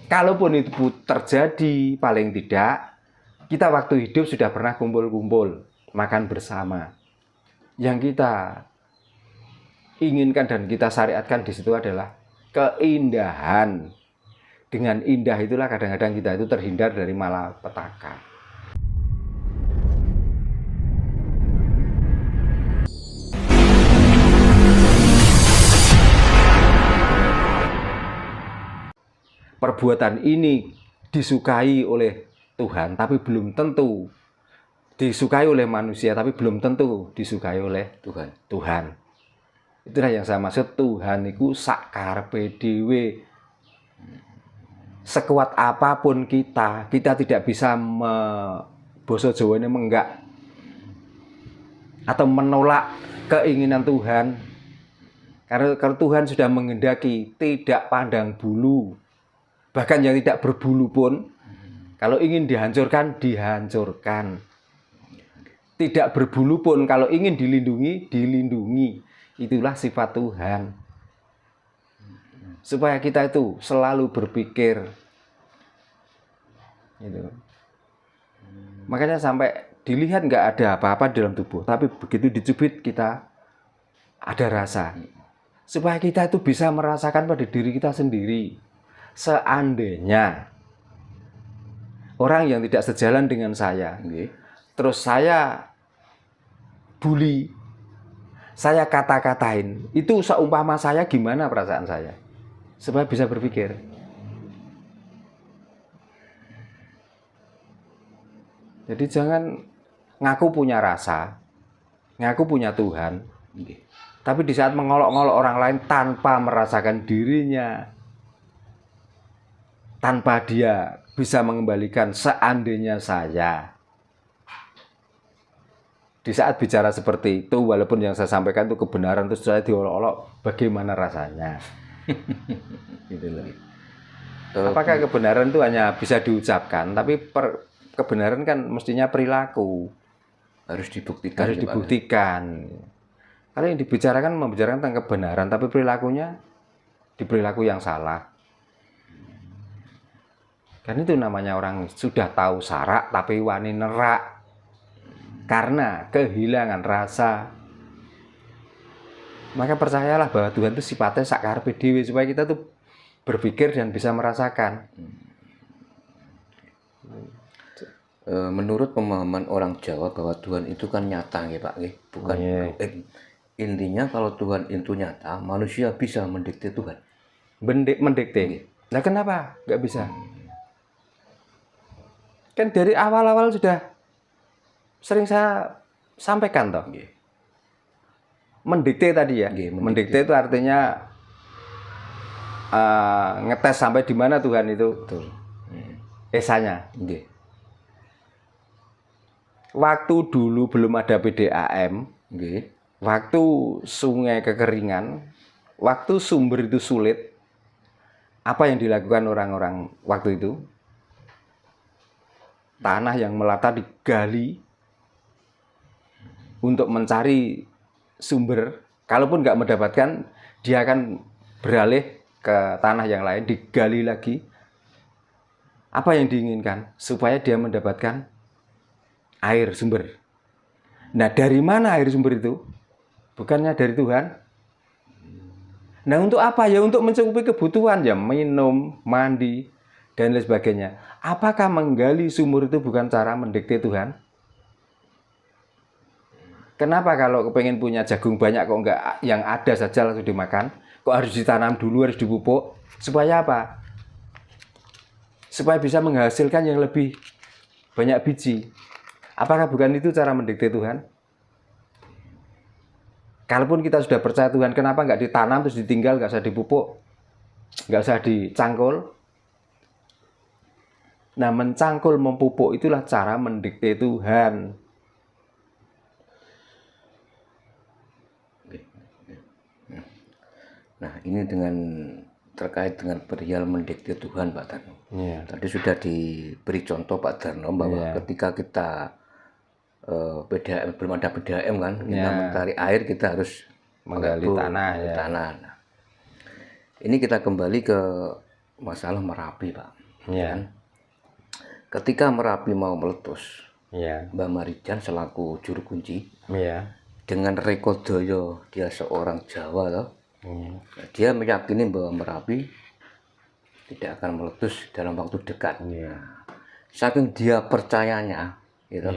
Kalaupun itu terjadi, paling tidak kita waktu hidup sudah pernah kumpul-kumpul, makan bersama. Yang kita inginkan dan kita syariatkan di situ adalah keindahan. Dengan indah itulah kadang-kadang kita itu terhindar dari malapetaka. Perbuatan ini disukai oleh Tuhan, tapi belum tentu disukai oleh manusia, tapi belum tentu disukai oleh Tuhan. Itulah yang saya maksud, Tuhan itu sakarepe dhewe. Sekuat apapun kita tidak bisa boso Jawane menggak atau menolak keinginan Tuhan. Karena Tuhan sudah menghendaki tidak pandang bulu. Bahkan yang tidak berbulu pun, kalau ingin dihancurkan, dihancurkan. Tidak berbulu pun, kalau ingin dilindungi, dilindungi. Itulah sifat Tuhan. Supaya kita itu selalu berpikir. Gitu. Makanya sampai dilihat nggak ada apa-apa dalam tubuh, tapi begitu dicubit kita ada rasa. Supaya kita itu bisa merasakan pada diri kita sendiri. Seandainya orang yang tidak sejalan dengan saya, terus saya bully, saya kata-katain, itu seumpama saya, gimana perasaan saya? Supaya bisa berpikir. Jadi jangan ngaku punya rasa, ngaku punya Tuhan, tapi di saat mengolok-ngolok orang lain tanpa merasakan dirinya, tanpa dia bisa mengembalikan seandainya saya. Di saat bicara seperti itu, walaupun yang saya sampaikan itu kebenaran, terus saya diolok-olok, bagaimana rasanya? Gitu loh. Apakah kebenaran itu hanya bisa diucapkan, tapi kebenaran kan mestinya perilaku. Harus dibuktikan. Harus dibuktikan. Kalau yang dibicarakan membicarakan tentang kebenaran, tapi perilakunya di perilaku yang salah. Kan itu namanya orang sudah tahu sarak tapi wani nerak. Karena kehilangan rasa. Maka percayalah bahwa Tuhan itu sifatnya sakarepe dhewe, supaya kita tuh berpikir dan bisa merasakan. Menurut pemahaman orang Jawa bahwa Tuhan itu kan nyata nggih Pak nggih, bukan intinya kalau Tuhan itu nyata, manusia bisa mendikte Tuhan. Mendikte. Nah kenapa nggak bisa? Kan dari awal-awal sudah sering saya sampaikan toh. Mendikte tadi ya. Mendikte itu artinya ngetes sampai di mana Tuhan itu. Betul. Esanya. Waktu dulu belum ada PDAM, waktu sungai kekeringan, waktu sumber itu sulit, apa yang dilakukan orang-orang waktu itu? Tanah yang melata digali untuk mencari sumber. Kalaupun nggak mendapatkan, dia akan beralih ke tanah yang lain, digali lagi. Apa yang diinginkan? Supaya dia mendapatkan air sumber. Nah, dari mana air sumber itu? Bukannya dari Tuhan? Nah, untuk apa? Ya untuk mencukupi kebutuhan, ya minum, mandi, dan lain sebagainya. Apakah menggali sumur itu bukan cara mendikte Tuhan? Kenapa kalau kepengen punya jagung banyak kok enggak yang ada saja langsung dimakan? Kok harus ditanam dulu, harus dipupuk? Supaya apa? Supaya bisa menghasilkan yang lebih banyak biji. Apakah bukan itu cara mendikte Tuhan? Kalaupun kita sudah percaya Tuhan, kenapa nggak ditanam terus ditinggal, nggak usah dipupuk, nggak usah dicangkul? Nah, mencangkul, mempupuk itulah cara mendikte Tuhan. Nah, ini terkait dengan perihal mendikte Tuhan, Pak Darno. Tadi sudah diberi contoh Pak Darno bahwa ketika kita belum ada PDAM kan, kita mencari air, kita harus menggali tanah. Tanah. Nah, ini kita kembali ke masalah Merapi, Pak. Iya. Kan? Ketika Merapi mau meletus, Iya. Mbah Marijan selaku juru kunci Iya. dengan Rekodaya, dia seorang Jawa loh. Dia meyakini bahwa Merapi tidak akan meletus dalam waktu dekat. Iya. Saking dia percayanya, gitu,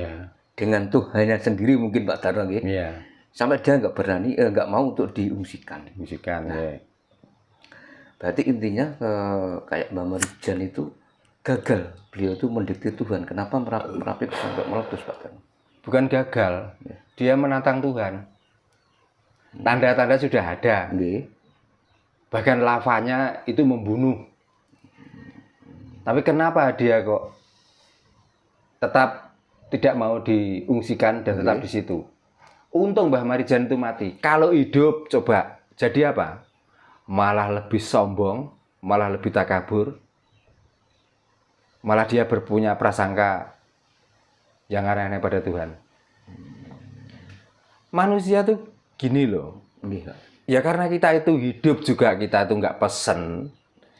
dengan Tuhannya sendiri mungkin Pak Darno, Iya. sampai dia nggak berani, nggak mau untuk diungsikan. Iya. Berarti intinya kayak Mbah Marijan itu gagal. Beliau itu mendikte Tuhan. Kenapa Merapi sampai meletus, Pak Darno? Bukan gagal, dia menantang Tuhan. Tanda-tanda sudah ada. Bahkan lavanya itu membunuh. Tapi kenapa dia kok tetap tidak mau diungsikan dan tetap di situ? Untung Mbah Marijan itu mati. Kalau hidup coba jadi apa? Malah lebih sombong, malah lebih takabur. Malah dia berpunya prasangka yang aneh-aneh pada Tuhan. Manusia tuh gini loh. Ya karena kita itu hidup juga, kita itu nggak pesen.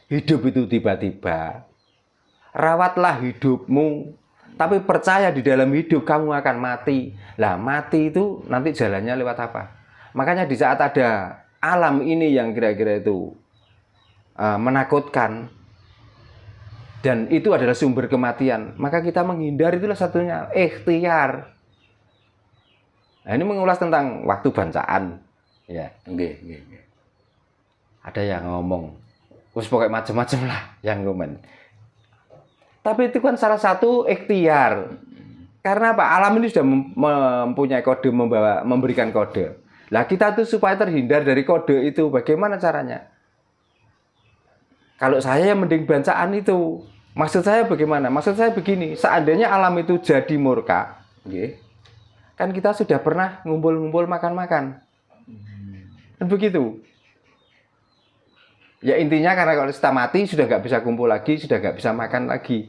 Hidup itu tiba-tiba. Rawatlah hidupmu. Tapi percaya di dalam hidup kamu akan mati. Lah mati itu nanti jalannya lewat apa? Makanya di saat ada alam ini yang kira-kira itu menakutkan. Dan itu adalah sumber kematian. Maka kita menghindar, itulah satunya ikhtiar. Nah, ini mengulas tentang waktu bancaan. Ya. Ada yang ngomong, wis pokoknya macam-macam lah yang ngomong. Tapi itu kan salah satu ikhtiar. Karena apa? Alam ini sudah mempunyai kode, memberikan kode. Lah kita tuh supaya terhindar dari kode itu, bagaimana caranya? Kalau saya yang mending bancaan itu, maksud saya bagaimana? Maksud saya begini, seandainya alam itu jadi murka, kan kita sudah pernah ngumpul-ngumpul makan-makan. Kan begitu. Ya intinya karena kalau kita mati sudah nggak bisa kumpul lagi, sudah nggak bisa makan lagi.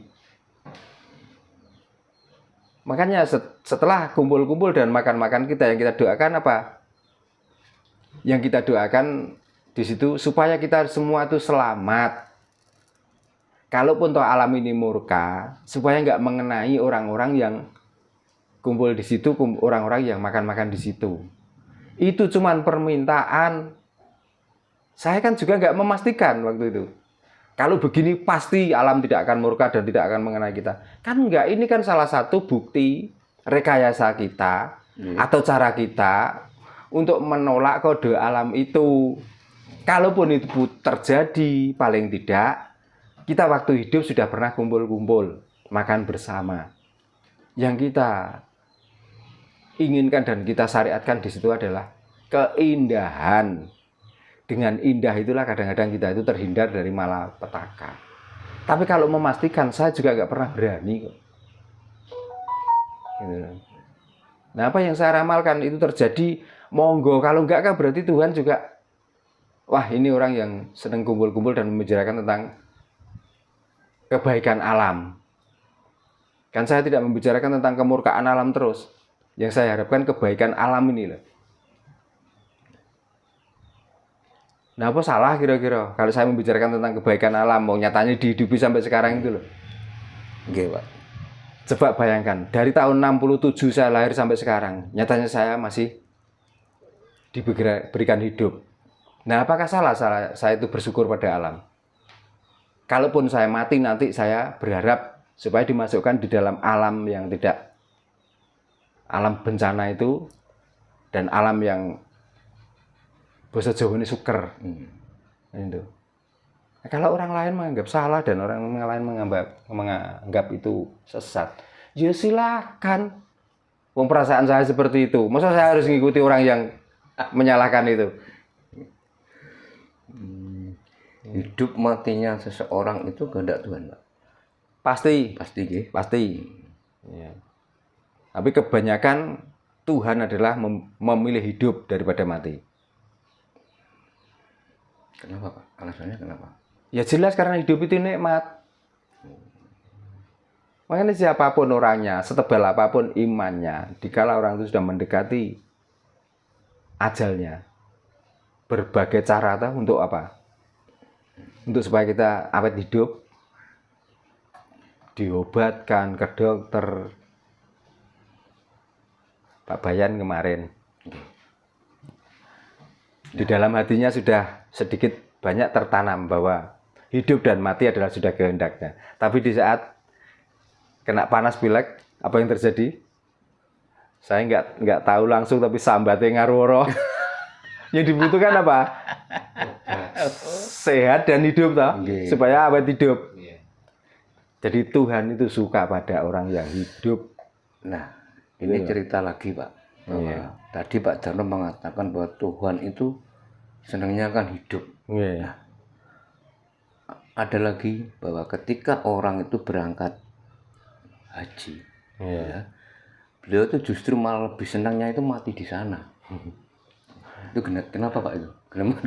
Makanya setelah kumpul-kumpul dan makan-makan kita, yang kita doakan apa? Yang kita doakan di situ supaya kita semua itu selamat. Kalaupun toh alam ini murka, supaya nggak mengenai orang-orang yang kumpul di situ, orang-orang yang makan-makan di situ. Itu cuman permintaan. Saya kan juga nggak memastikan waktu itu. Kalau begini pasti alam tidak akan murka dan tidak akan mengenai kita. Kan enggak, ini kan salah satu bukti rekayasa kita atau cara kita untuk menolak kode alam itu. Kalaupun itu terjadi, paling tidak kita waktu hidup sudah pernah kumpul-kumpul, makan bersama. Yang kita inginkan dan kita syariatkan di situ adalah keindahan. Dengan indah itulah kadang-kadang kita itu terhindar dari malapetaka. Tapi kalau memastikan, saya juga nggak pernah berani kok. Gitu. Nah, apa yang saya ramalkan itu terjadi, monggo. Kalau enggak kan berarti Tuhan juga, wah ini orang yang senang kumpul-kumpul dan membicarakan tentang kebaikan alam. Kan saya tidak membicarakan tentang kemurkaan alam terus. Yang saya harapkan kebaikan alam ini loh. Nah, apa salah kira-kira kalau saya membicarakan tentang kebaikan alam, mau nyatanya dihidupi sampai sekarang itu loh. Pak. Coba bayangkan, dari tahun 67 saya lahir sampai sekarang, nyatanya saya masih diberikan hidup. Nah, apakah salah saya itu bersyukur pada alam? Kalaupun saya mati nanti, saya berharap supaya dimasukkan di dalam alam yang tidak, alam bencana itu, dan alam yang bahasa Jawa ini suker. Itu. Nah, kalau orang lain menganggap salah dan orang lain menganggap itu sesat, ya silakan. Wong perasaan saya seperti itu. Masa saya harus mengikuti orang yang menyalahkan itu? Hidup matinya seseorang itu kehendak Tuhan, Pak. Pasti. Pasti. Ya. Tapi kebanyakan Tuhan adalah memilih hidup daripada mati. Kenapa, Pak? Alasannya kenapa? Ya jelas karena hidup itu nikmat. Makanya siapapun orangnya, setebal apapun imannya, dikala orang itu sudah mendekati ajalnya, berbagai cara untuk apa? untuk supaya kita awet hidup, diobatkan ke dokter. Pak Bayan kemarin di dalam hatinya sudah sedikit banyak tertanam bahwa hidup dan mati adalah sudah kehendaknya. Tapi di saat kena panas pilek, apa yang terjadi? Saya nggak tahu langsung, tapi sambatnya ngaruh. Yang dibutuhkan apa? Sehat dan hidup, toh, supaya awet hidup. Jadi Tuhan itu suka pada orang yang hidup. Nah, ini cerita lagi Pak. Bahwa tadi Pak Darno mengatakan bahwa Tuhan itu senangnya kan hidup. Nah, ada lagi bahwa ketika orang itu berangkat haji, ya, beliau itu justru malah lebih senangnya itu mati di sana. Itu kenapa Pak itu? Kenapa?